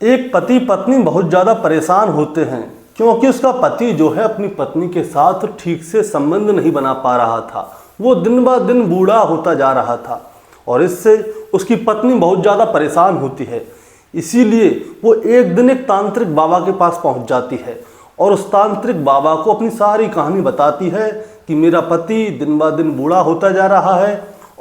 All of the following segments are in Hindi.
एक पति पत्नी बहुत ज़्यादा परेशान होते हैं क्योंकि उसका पति जो है अपनी पत्नी के साथ ठीक से संबंध नहीं बना पा रहा था। वो दिन ब दिन बूढ़ा होता जा रहा था और इससे उसकी पत्नी बहुत ज़्यादा परेशान होती है। इसीलिए वो एक दिन एक तांत्रिक बाबा के पास पहुंच जाती है और उस तांत्रिक बाबा को अपनी सारी कहानी बताती है कि मेरा पति दिन ब दिन बूढ़ा होता जा रहा है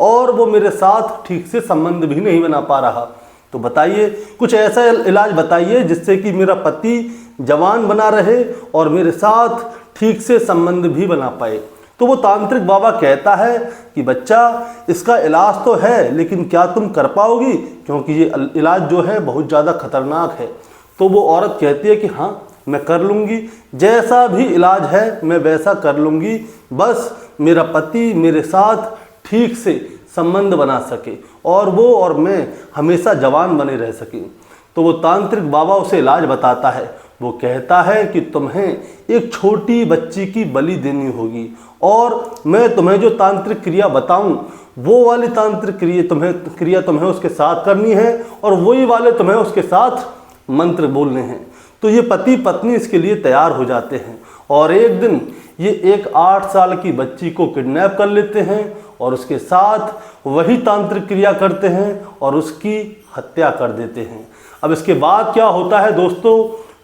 और वो मेरे साथ ठीक से संबंध भी नहीं बना पा रहा। तो बताइए, कुछ ऐसा इलाज बताइए जिससे कि मेरा पति जवान बना रहे और मेरे साथ ठीक से संबंध भी बना पाए। तो वो तांत्रिक बाबा कहता है कि बच्चा, इसका इलाज तो है, लेकिन क्या तुम कर पाओगी, क्योंकि ये इलाज जो है बहुत ज़्यादा खतरनाक है। तो वो औरत कहती है कि हाँ, मैं कर लूँगी, जैसा भी इलाज है मैं वैसा कर लूँगी, बस मेरा पति मेरे साथ ठीक से संबंध बना सके और वो और मैं हमेशा जवान बने रह सकें। तो वो तांत्रिक बाबा उसे इलाज बताता है। वो कहता है कि तुम्हें एक छोटी बच्ची की बलि देनी होगी और मैं तुम्हें जो तांत्रिक क्रिया बताऊं वो वाली तांत्रिक क्रिया तुम्हें उसके साथ करनी है और वही वाले तुम्हें उसके साथ मंत्र बोलने हैं। तो ये पति पत्नी इसके लिए तैयार हो जाते हैं और एक दिन ये एक 8 साल की बच्ची को किडनैप कर लेते हैं और उसके साथ वही तांत्रिक क्रिया करते हैं और उसकी हत्या कर देते हैं। अब इसके बाद क्या होता है दोस्तों,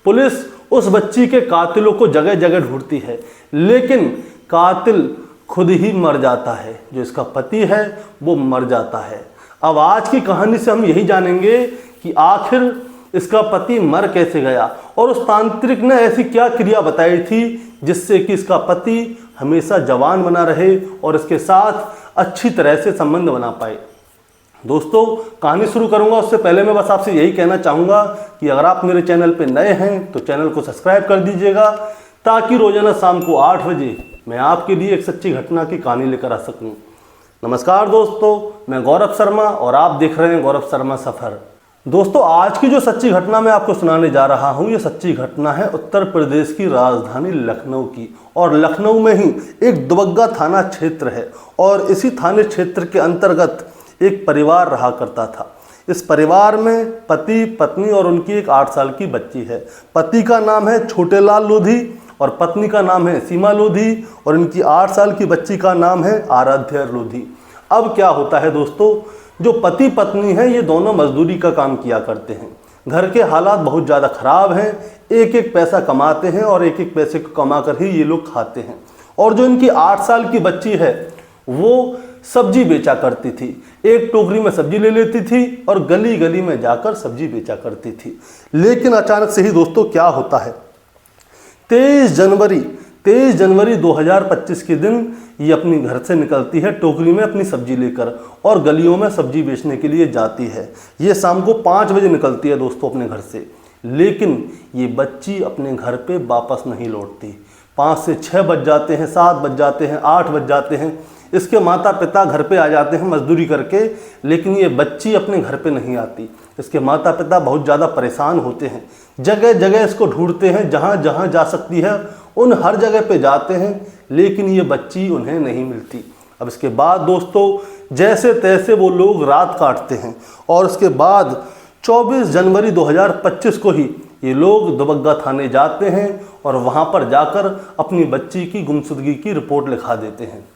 पुलिस उस बच्ची के कातिलों को जगह जगह ढूंढती है, लेकिन कातिल खुद ही मर जाता है। जो इसका पति है वो मर जाता है। अब आज की कहानी से हम यही जानेंगे कि आखिर इसका पति मर कैसे गया और उस तांत्रिक ने ऐसी क्या क्रिया बताई थी जिससे कि इसका पति हमेशा जवान बना रहे और इसके साथ अच्छी तरह से संबंध बना पाए। दोस्तों, कहानी शुरू करूंगा उससे पहले मैं बस आपसे यही कहना चाहूँगा कि अगर आप मेरे चैनल पे नए हैं तो चैनल को सब्सक्राइब कर दीजिएगा, ताकि रोजाना शाम को 8 बजे मैं आपके लिए एक सच्ची घटना की कहानी लेकर आ सकूँ। नमस्कार दोस्तों, मैं गौरव शर्मा और आप देख रहे हैं गौरव शर्मा सफ़र। दोस्तों, आज की जो सच्ची घटना मैं आपको सुनाने जा रहा हूँ, ये सच्ची घटना है उत्तर प्रदेश की राजधानी लखनऊ की। और लखनऊ में ही एक दुबग्गा थाना क्षेत्र है और इसी थाने क्षेत्र के अंतर्गत एक परिवार रहा करता था। इस परिवार में पति पत्नी और उनकी एक 8 साल की बच्ची है। पति का नाम है छोटेलाल लोधी और पत्नी का नाम है सीमा लोधी और इनकी 8 साल की बच्ची का नाम है आराध्या लोधी। अब क्या होता है दोस्तों, जो पति पत्नी हैं ये दोनों मजदूरी का काम किया करते हैं। घर के हालात बहुत ज़्यादा ख़राब हैं, एक एक पैसा कमाते हैं और एक एक पैसे को कमा कर ही ये लोग खाते हैं। और जो इनकी 8 साल की बच्ची है वो सब्जी बेचा करती थी। एक टोकरी में सब्जी ले लेती थी और गली गली में जाकर सब्जी बेचा करती थी। लेकिन अचानक से ही दोस्तों क्या होता है, 23 जनवरी 2025 के दिन ये अपनी घर से निकलती है टोकरी में अपनी सब्जी लेकर और गलियों में सब्जी बेचने के लिए जाती है। ये शाम को 5 बजे निकलती है दोस्तों अपने घर से, लेकिन ये बच्ची अपने घर पे वापस नहीं लौटती। 5 से 6 बज जाते हैं, 7 बज जाते हैं, 8 बज जाते हैं। इसके माता पिता घर पे आ जाते हैं मजदूरी करके, लेकिन ये बच्ची अपने घर पे नहीं आती। इसके माता पिता बहुत ज़्यादा परेशान होते हैं, जगह जगह इसको ढूंढते हैं, जहाँ जहाँ जा सकती है उन हर जगह पे जाते हैं, लेकिन ये बच्ची उन्हें नहीं मिलती। अब इसके बाद दोस्तों जैसे तैसे वो लोग रात काटते हैं और उसके बाद 24 जनवरी 2025 को ही ये लोग दुबग्गा थाने जाते हैं और वहाँ पर जाकर अपनी बच्ची की गुमशुदगी की रिपोर्ट लिखा देते हैं।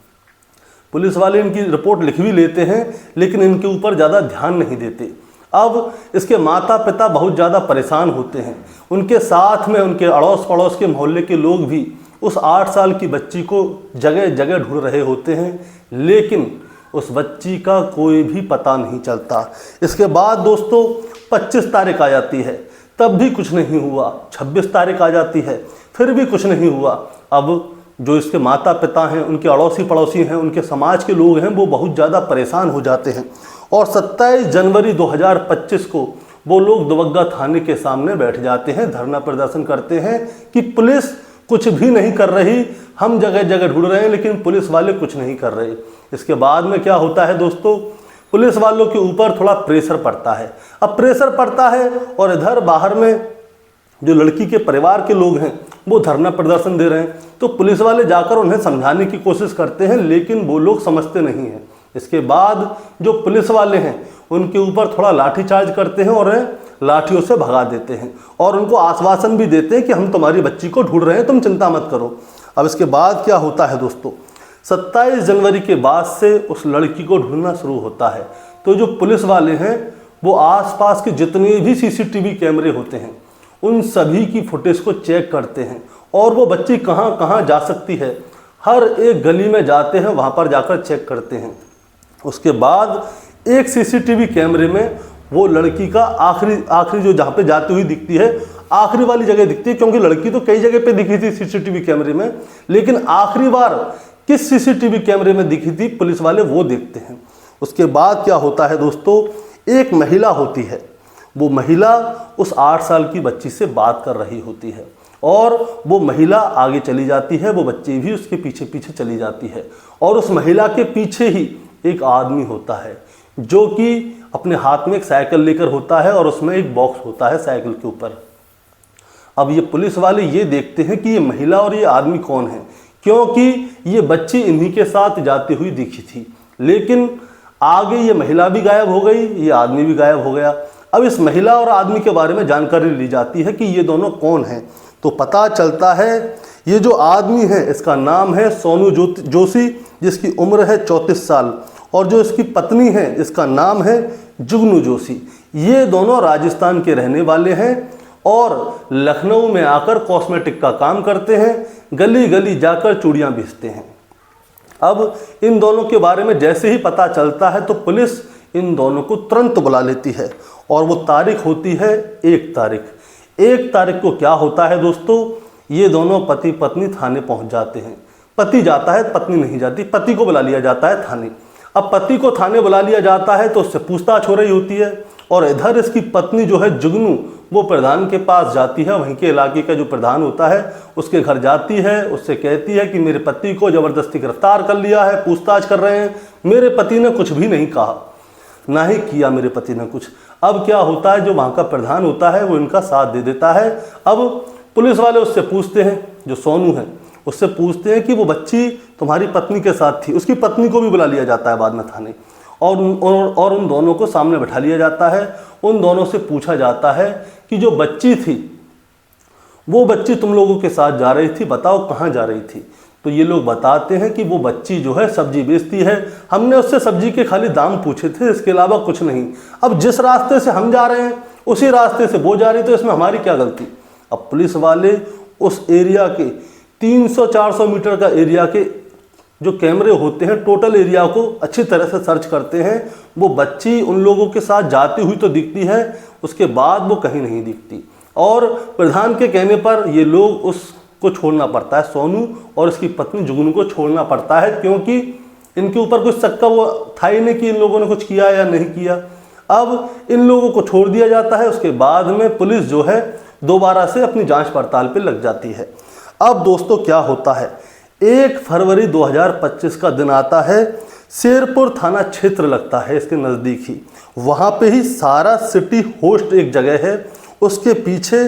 पुलिस वाले इनकी रिपोर्ट लिख भी लेते हैं, लेकिन इनके ऊपर ज़्यादा ध्यान नहीं देते। अब इसके माता पिता बहुत ज़्यादा परेशान होते हैं। उनके साथ में उनके अड़ोस पड़ोस के मोहल्ले के लोग भी उस 8 साल की बच्ची को जगह जगह ढूंढ रहे होते हैं, लेकिन उस बच्ची का कोई भी पता नहीं चलता। इसके बाद दोस्तों 25 तारीख आ जाती है, तब भी कुछ नहीं हुआ। 26 तारीख आ जाती है, फिर भी कुछ नहीं हुआ। अब जो इसके माता पिता हैं, उनके अड़ोसी पड़ोसी हैं, उनके समाज के लोग हैं, वो बहुत ज़्यादा परेशान हो जाते हैं और 27 जनवरी 2025 को वो लोग दुबग्गा थाने के सामने बैठ जाते हैं, धरना प्रदर्शन करते हैं कि पुलिस कुछ भी नहीं कर रही, हम जगह जगह ढूंढ रहे हैं लेकिन पुलिस वाले कुछ नहीं कर रहे। इसके बाद में क्या होता है दोस्तों, पुलिस वालों के ऊपर थोड़ा प्रेशर पड़ता है। अब प्रेशर पड़ता है और इधर बाहर में जो लड़की के परिवार के लोग हैं वो धरना प्रदर्शन दे रहे हैं, तो पुलिस वाले जाकर उन्हें समझाने की कोशिश करते हैं, लेकिन वो लोग समझते नहीं हैं। इसके बाद जो पुलिस वाले हैं उनके ऊपर थोड़ा लाठीचार्ज करते हैं और लाठियों से भगा देते हैं और उनको आश्वासन भी देते हैं कि हम तुम्हारी बच्ची को ढूंढ रहे हैं, तुम चिंता मत करो। अब इसके बाद क्या होता है दोस्तों, 27 जनवरी के बाद से उस लड़की को ढूंढना शुरू होता है। तो जो पुलिस वाले हैं वो आसपास के जितने भी सीसीटीवी कैमरे होते हैं उन सभी की फुटेज को चेक करते हैं और वो बच्ची कहाँ कहाँ जा सकती है, हर एक गली में जाते हैं, वहाँ पर जाकर चेक करते हैं। उसके बाद एक सीसीटीवी कैमरे में वो लड़की का आखिरी जो जहाँ पे जाती हुई दिखती है, आखिरी वाली जगह दिखती है, क्योंकि लड़की तो कई जगह पे दिखी थी सीसीटीवी कैमरे में, लेकिन आखिरी बार किस सीसीटीवी कैमरे में दिखी थी पुलिस वाले वो देखते हैं। उसके बाद क्या होता है दोस्तों, एक महिला होती है, वो महिला उस 8 साल की बच्ची से बात कर रही होती है और वो महिला आगे चली जाती है, वो बच्ची भी उसके पीछे पीछे चली जाती है और उस महिला के पीछे ही एक आदमी होता है जो कि अपने हाथ में एक साइकिल लेकर होता है और उसमें एक बॉक्स होता है साइकिल के ऊपर। अब ये पुलिस वाले ये देखते हैं कि ये महिला और ये आदमी कौन है, क्योंकि ये बच्ची इन्हीं के साथ जाती हुई दिखी थी, लेकिन आगे ये महिला भी गायब हो गई, ये आदमी भी गायब हो गया। अब इस महिला और आदमी के बारे में जानकारी ली जाती है कि ये दोनों कौन हैं। तो पता चलता है ये जो आदमी है इसका नाम है सोनू जोशी, जिसकी उम्र है 34 साल, और जो इसकी पत्नी है इसका नाम है जुगनू जोशी। ये दोनों राजस्थान के रहने वाले हैं और लखनऊ में आकर कॉस्मेटिक का काम करते हैं, गली गली जाकर चूड़ियाँ बेचते हैं। अब इन दोनों के बारे में जैसे ही पता चलता है तो पुलिस इन दोनों को तुरंत बुला लेती है और वो तारीख होती है 1 तारीख। 1 तारीख को क्या होता है दोस्तों, ये दोनों पति पत्नी थाने पहुंच जाते हैं। पति जाता है, पत्नी नहीं जाती, पति को बुला लिया जाता है थाने। अब पति को थाने बुला लिया जाता है तो उससे पूछताछ हो रही होती है और इधर इसकी पत्नी जो है जुगनू, वो प्रधान के पास जाती है, वहीं के इलाके का जो प्रधान होता है उसके घर जाती है, उससे कहती है कि मेरे पति को ज़बरदस्ती गिरफ्तार कर लिया है, पूछताछ कर रहे हैं, मेरे पति ने कुछ भी नहीं कहा, ना ही किया मेरे पति ने कुछ। अब क्या होता है, जो वहाँ का प्रधान होता है वो इनका साथ दे देता है। अब पुलिस वाले उससे पूछते हैं, जो सोनू है उससे पूछते हैं कि वो बच्ची तुम्हारी पत्नी के साथ थी। उसकी पत्नी को भी बुला लिया जाता है बाद में थाने और उन दोनों को सामने बैठा लिया जाता है। उन दोनों से पूछा जाता है कि जो बच्ची थी वो बच्ची तुम लोगों के साथ जा रही थी, बताओ कहाँ जा रही थी। तो ये लोग बताते हैं कि वो बच्ची जो है सब्जी बेचती है, हमने उससे सब्जी के खाली दाम पूछे थे, इसके अलावा कुछ नहीं। अब जिस रास्ते से हम जा रहे हैं उसी रास्ते से वो जा रही, तो इसमें हमारी क्या गलती। अब पुलिस वाले उस एरिया के 300-400 मीटर का एरिया के जो कैमरे होते हैं टोटल एरिया को अच्छी तरह से सर्च करते हैं। वो बच्ची उन लोगों के साथ जाती हुई तो दिखती है, उसके बाद वो कहीं नहीं दिखती और प्रधान के कहने पर ये लोग उसको छोड़ना पड़ता है, सोनू और इसकी पत्नी जुगनू को छोड़ना पड़ता है, क्योंकि इनके ऊपर कुछ शक का वो था ही नहीं कि इन लोगों ने कुछ किया या नहीं किया। अब इन लोगों को छोड़ दिया जाता है। उसके बाद में पुलिस जो है दोबारा से अपनी जांच पड़ताल पे लग जाती है। अब दोस्तों क्या होता है, 1 फरवरी 2025 का दिन आता है, शेरपुर थाना क्षेत्र लगता है इसके नज़दीक ही, वहाँ पे ही सारा सिटी होस्ट एक जगह है, उसके पीछे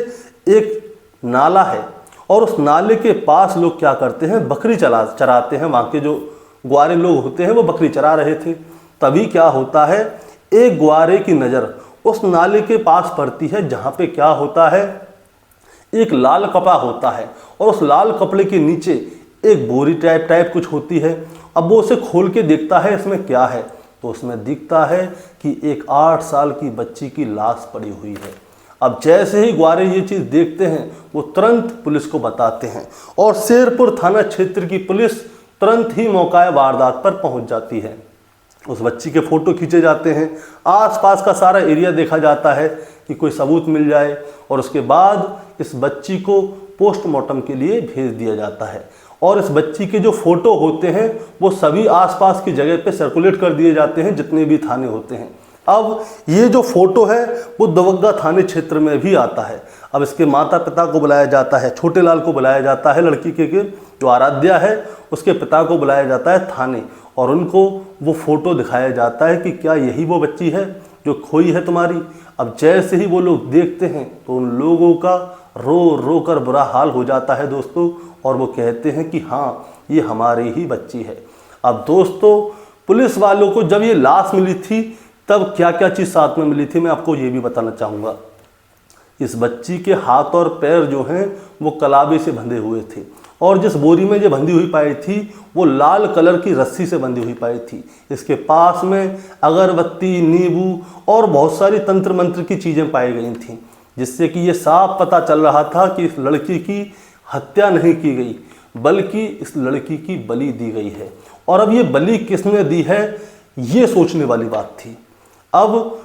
एक नाला है और उस नाले के पास लोग क्या करते हैं, बकरी चराते हैं। वहाँ के जो ग्वारे लोग होते हैं वो बकरी चरा रहे थे। तभी क्या होता है, एक ग्वारे की नज़र उस नाले के पास पड़ती है जहाँ पे क्या होता है, एक लाल कपड़ा होता है और उस लाल कपड़े के नीचे एक बोरी टाइप कुछ होती है। अब वो उसे खोल के देखता है इसमें क्या है, तो उसमें दिखता है कि एक 8 साल की बच्ची की लाश पड़ी हुई है। अब जैसे ही ग्वारे ये चीज़ देखते हैं वो तुरंत पुलिस को बताते हैं और शेरपुर थाना क्षेत्र की पुलिस तुरंत ही मौका वारदात पर पहुंच जाती है। उस बच्ची के फ़ोटो खींचे जाते हैं, आसपास का सारा एरिया देखा जाता है कि कोई सबूत मिल जाए और उसके बाद इस बच्ची को पोस्टमार्टम के लिए भेज दिया जाता है। और इस बच्ची के जो फ़ोटो होते हैं वो सभी आसपास की जगह पे सर्कुलेट कर दिए जाते हैं, जितने भी थाने होते हैं। अब ये जो फ़ोटो है वो दवग्गा थाने क्षेत्र में भी आता है। अब इसके माता पिता को बुलाया जाता है, छोटे लाल को बुलाया जाता है, लड़की के जो आराध्या है उसके पिता को बुलाया जाता है थाने और उनको वो फ़ोटो दिखाया जाता है कि क्या यही वो बच्ची है जो खोई है तुम्हारी। अब जैसे ही वो लोग देखते हैं तो उन लोगों का रो रो कर बुरा हाल हो जाता है दोस्तों, और वो कहते हैं कि हाँ ये हमारी ही बच्ची है। अब दोस्तों पुलिस वालों को जब ये लाश मिली थी तब क्या क्या चीज़ साथ में मिली थी मैं आपको ये भी बताना चाहूँगा। इस बच्ची के हाथ और पैर जो हैं वो कलाबे से बंधे हुए थे और जिस बोरी में जो बंधी हुई पाई थी वो लाल कलर की रस्सी से बंधी हुई पाई थी। इसके पास में अगरबत्ती, नींबू और बहुत सारी तंत्र मंत्र की चीज़ें पाई गई थीं, जिससे कि ये साफ पता चल रहा था कि इस लड़की की हत्या नहीं की गई बल्कि इस लड़की की बलि दी गई है। और अब ये बलि किसने दी है ये सोचने वाली बात थी। अब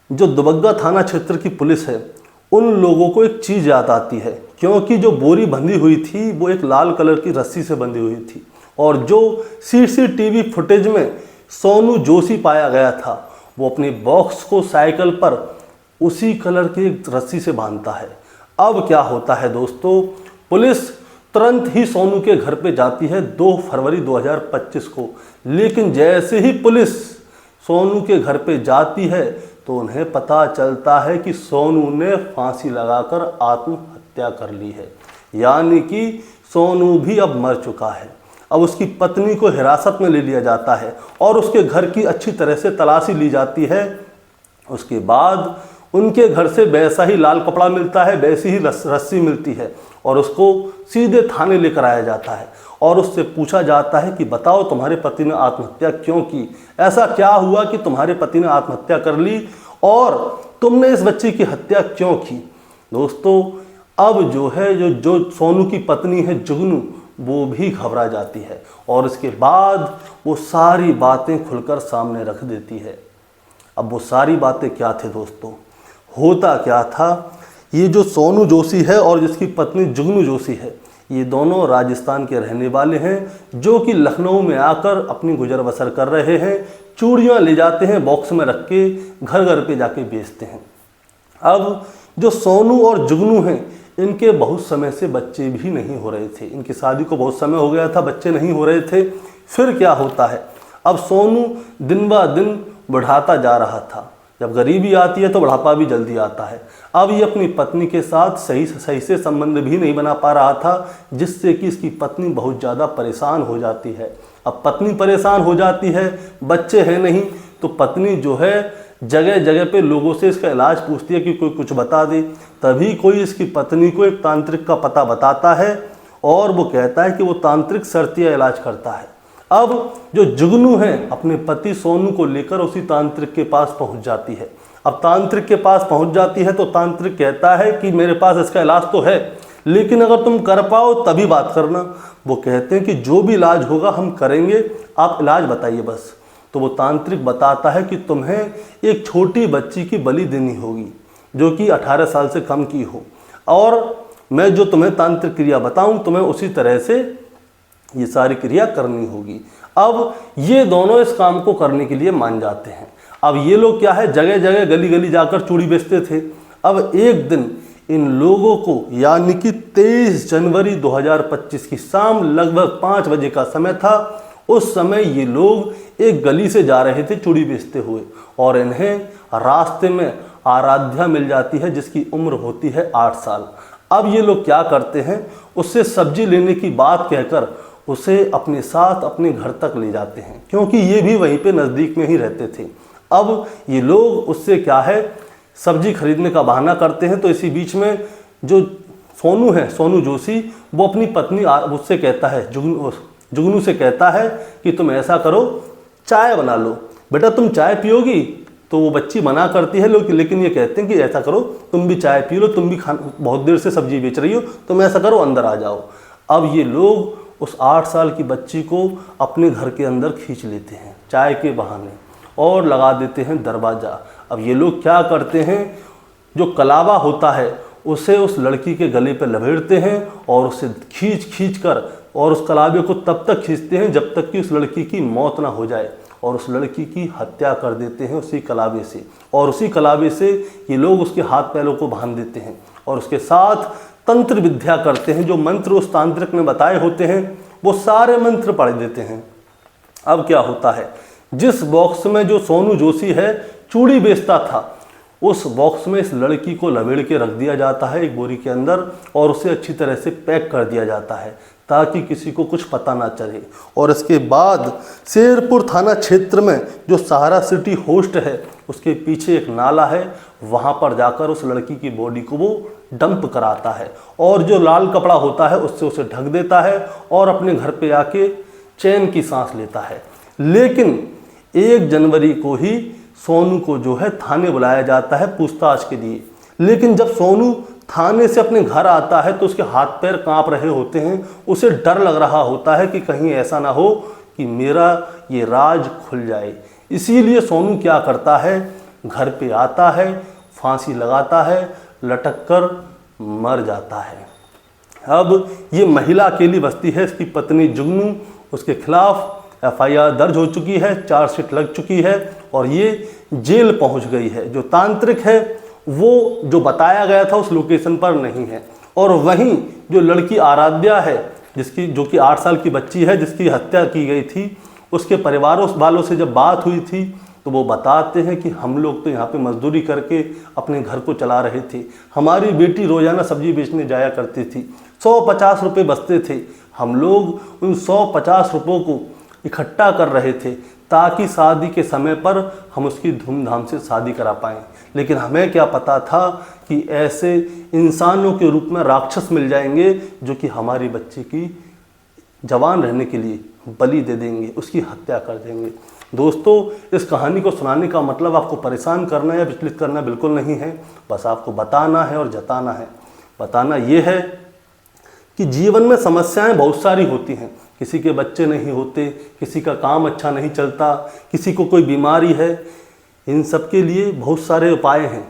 जो दुबग्गा थाना क्षेत्र की पुलिस है उन लोगों को एक चीज़ याद आती है, क्योंकि जो बोरी बंधी हुई थी वो एक लाल कलर की रस्सी से बंधी हुई थी और जो सीसीटीवी फुटेज में सोनू जोशी पाया गया था वो अपनी बॉक्स को साइकिल पर उसी कलर की रस्सी से बांधता है। अब क्या होता है दोस्तों, पुलिस तुरंत ही सोनू के घर पे जाती है 2 फरवरी 2025 को, लेकिन जैसे ही पुलिस सोनू के घर पे जाती है तो उन्हें पता चलता है कि सोनू ने फांसी लगाकर आत्महत्या कर ली है, यानी कि सोनू भी अब मर चुका है। अब उसकी पत्नी को हिरासत में ले लिया जाता है और उसके घर की अच्छी तरह से तलाशी ली जाती है। उसके बाद उनके घर से वैसा ही लाल कपड़ा मिलता है, वैसी ही रस्सी मिलती है और उसको सीधे थाने लेकर आया जाता है और उससे पूछा जाता है कि बताओ तुम्हारे पति ने आत्महत्या क्यों की, ऐसा क्या हुआ कि तुम्हारे पति ने आत्महत्या कर ली और तुमने इस बच्ची की हत्या क्यों की। दोस्तों अब जो है जो सोनू की पत्नी है जुगनू वो भी घबरा जाती है और इसके बाद वो सारी बातें खुलकर सामने रख देती है। अब वो सारी बातें क्या थे दोस्तों, होता क्या था, ये जो सोनू जोशी है और जिसकी पत्नी जुगनू जोशी है ये दोनों राजस्थान के रहने वाले हैं जो कि लखनऊ में आकर अपनी गुजर बसर कर रहे हैं। चूड़ियाँ ले जाते हैं बॉक्स में रख के, घर घर पे जाके बेचते हैं। अब जो सोनू और जुगनू हैं इनके बहुत समय से बच्चे भी नहीं हो रहे थे, इनकी शादी को बहुत समय हो गया था, बच्चे नहीं हो रहे थे। फिर क्या होता है, अब सोनू दिन ब दिन बढ़ाता जा रहा था, जब गरीबी आती है तो बुढ़ापा भी जल्दी आता है। अब ये अपनी पत्नी के साथ सही से संबंध भी नहीं बना पा रहा था, जिससे कि इसकी पत्नी बहुत ज़्यादा परेशान हो जाती है। अब पत्नी परेशान हो जाती है, बच्चे हैं नहीं, तो पत्नी जो है जगह जगह पे लोगों से इसका इलाज पूछती है कि कोई कुछ बता दे। तभी कोई इसकी पत्नी को एक तांत्रिक का पता बताता है और वो कहता है कि वो तांत्रिक शर्तिया इलाज करता है। अब जो जुगनू है अपने पति सोनू को लेकर उसी तांत्रिक के पास पहुंच जाती है। अब तांत्रिक के पास पहुंच जाती है तो तांत्रिक कहता है कि मेरे पास इसका इलाज तो है, लेकिन अगर तुम कर पाओ तभी बात करना। वो कहते हैं कि जो भी इलाज होगा हम करेंगे, आप इलाज बताइए बस। तो वो तांत्रिक बताता है कि तुम्हें एक छोटी बच्ची की बलि देनी होगी जो कि 18 साल से कम की हो, और मैं जो तुम्हें तांत्रिक क्रिया बताऊं तुम्हें उसी तरह से ये सारी क्रिया करनी होगी। अब ये दोनों इस काम को करने के लिए मान जाते हैं। अब ये लोग क्या है, जगह जगह गली गली जाकर चूड़ी बेचते थे। अब एक दिन इन लोगों को यानी कि 23 जनवरी 2025 की शाम लगभग 5 बजे का समय था। उस समय ये लोग एक गली से जा रहे थे चूड़ी बेचते हुए और इन्हें रास्ते में आराध्या मिल जाती है जिसकी उम्र होती है 8 साल। अब ये लोग क्या करते हैं, उससे सब्जी लेने की बात कहकर उसे अपने साथ अपने घर तक ले जाते हैं, क्योंकि ये भी वहीं पे नज़दीक में ही रहते थे। अब ये लोग उससे क्या है, सब्जी खरीदने का बहाना करते हैं। तो इसी बीच में जो सोनू है, सोनू जोशी, वो अपनी पत्नी उससे कहता है, जुगनू से कहता है कि तुम ऐसा करो, चाय बना लो, बेटा तुम चाय पियोगी। तो वो बच्ची मना करती है, लेकिन ये कहते हैं कि ऐसा करो तुम भी चाय पी लो, तुम भी बहुत देर से सब्जी बेच रही हो, तुम ऐसा करो अंदर आ जाओ। अब ये लोग उस 8 साल की बच्ची को अपने घर के अंदर खींच लेते हैं चाय के बहाने और लगा देते हैं दरवाज़ा। अब ये लोग क्या करते हैं, जो कलावा होता है उसे उस लड़की के गले पर लपेटते हैं और उसे खींच कर और उस कलावे को तब तक खींचते हैं जब तक कि उस लड़की की मौत ना हो जाए, और उस लड़की की हत्या कर देते हैं उसी कलावे से। और उसी कलावे से ये लोग उसके हाथ पैरों को बांध देते हैं और उसके साथ तंत्र विद्या करते हैं। जो मंत्र उस तांत्रिक ने बताए होते हैं वो सारे मंत्र पढ़ देते हैं। अब क्या होता है, जिस बॉक्स में जो सोनू जोशी है चूड़ी बेचता था, उस बॉक्स में इस लड़की को लपेट के रख दिया जाता है एक बोरी के अंदर, और उसे अच्छी तरह से पैक कर दिया जाता है ताकि किसी को कुछ पता ना चले। और इसके बाद शेरपुर थाना क्षेत्र में जो सहारा सिटी होस्ट है उसके पीछे एक नाला है, वहाँ पर जाकर उस लड़की की बॉडी को वो डंप कराता है और जो लाल कपड़ा होता है उससे उसे ढक देता है और अपने घर पे आके चैन की सांस लेता है। लेकिन 1 जनवरी को ही सोनू को जो है थाने बुलाया जाता है पूछताछ के लिए। लेकिन जब सोनू थाने से अपने घर आता है तो उसके हाथ पैर कांप रहे होते हैं, उसे डर लग रहा होता है कि कहीं ऐसा ना हो कि मेरा ये राज खुल जाए। इसीलिए सोनू क्या करता है, घर पे आता है, फांसी लगाता है, लटक कर मर जाता है। अब ये महिला अकेली बस्ती है, इसकी पत्नी जुगनू, उसके खिलाफ FIR दर्ज हो चुकी है, चार्जशीट लग चुकी है और ये जेल पहुंच गई है। जो तांत्रिक है वो जो बताया गया था उस लोकेशन पर नहीं है। और वहीं जो लड़की आराध्या है जो कि 8 साल की बच्ची है जिसकी हत्या की गई थी, उसके परिवार वालों से जब बात हुई थी तो वो बताते हैं कि हम लोग तो यहाँ पे मजदूरी करके अपने घर को चला रहे थे, हमारी बेटी रोजाना सब्जी बेचने जाया करती थी, 150 रुपये बचते थे, हम लोग उन 150 रुपयों को इकट्ठा कर रहे थे ताकि शादी के समय पर हम उसकी धूमधाम से शादी करा पाएँ। लेकिन हमें क्या पता था कि ऐसे इंसानों के रूप में राक्षस मिल जाएंगे जो कि हमारी बच्ची की जवान रहने के लिए बलि दे देंगे, उसकी हत्या कर देंगे। दोस्तों, इस कहानी को सुनाने का मतलब आपको परेशान करना या विचलित करना बिल्कुल नहीं है, बस आपको बताना है और जताना है। बताना ये है कि जीवन में समस्याएं बहुत सारी होती हैं, किसी के बच्चे नहीं होते, किसी का काम अच्छा नहीं चलता, किसी को कोई बीमारी है, इन सब के लिए बहुत सारे उपाय हैं।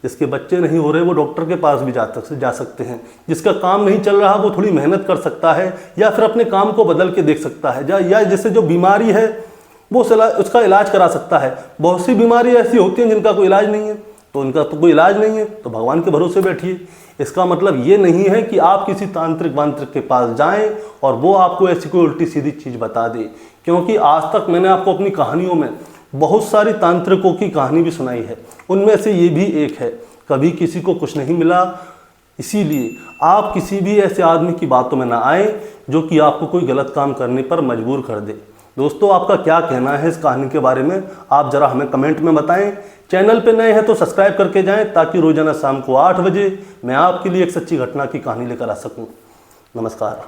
जिसके बच्चे नहीं हो रहे वो डॉक्टर के पास भी जा सकते हैं, जिसका काम नहीं चल रहा वो थोड़ी मेहनत कर सकता है या फिर अपने काम को बदल के देख सकता है, या जैसे जो बीमारी है वो उसका इलाज करा सकता है। बहुत सी बीमारी ऐसी होती हैं जिनका कोई इलाज नहीं है, तो उनका तो कोई इलाज नहीं है तो भगवान के भरोसे बैठिए। इसका मतलब ये नहीं है कि आप किसी तांत्रिक वांत्रिक के पास जाएं और वो आपको ऐसी कोई उल्टी सीधी चीज़ बता दे, क्योंकि आज तक मैंने आपको अपनी कहानियों में बहुत सारी तांत्रिकों की कहानी भी सुनाई है, उनमें से ये भी एक है। कभी किसी को कुछ नहीं मिला, इसीलिए आप किसी भी ऐसे आदमी की बातों में ना आए जो कि आपको कोई गलत काम करने पर मजबूर कर दे। दोस्तों, आपका क्या कहना है इस कहानी के बारे में, आप ज़रा हमें कमेंट में बताएं। चैनल पे नए हैं तो सब्सक्राइब करके जाएं ताकि रोजाना शाम को 8 बजे मैं आपके लिए एक सच्ची घटना की कहानी लेकर आ सकूं। नमस्कार।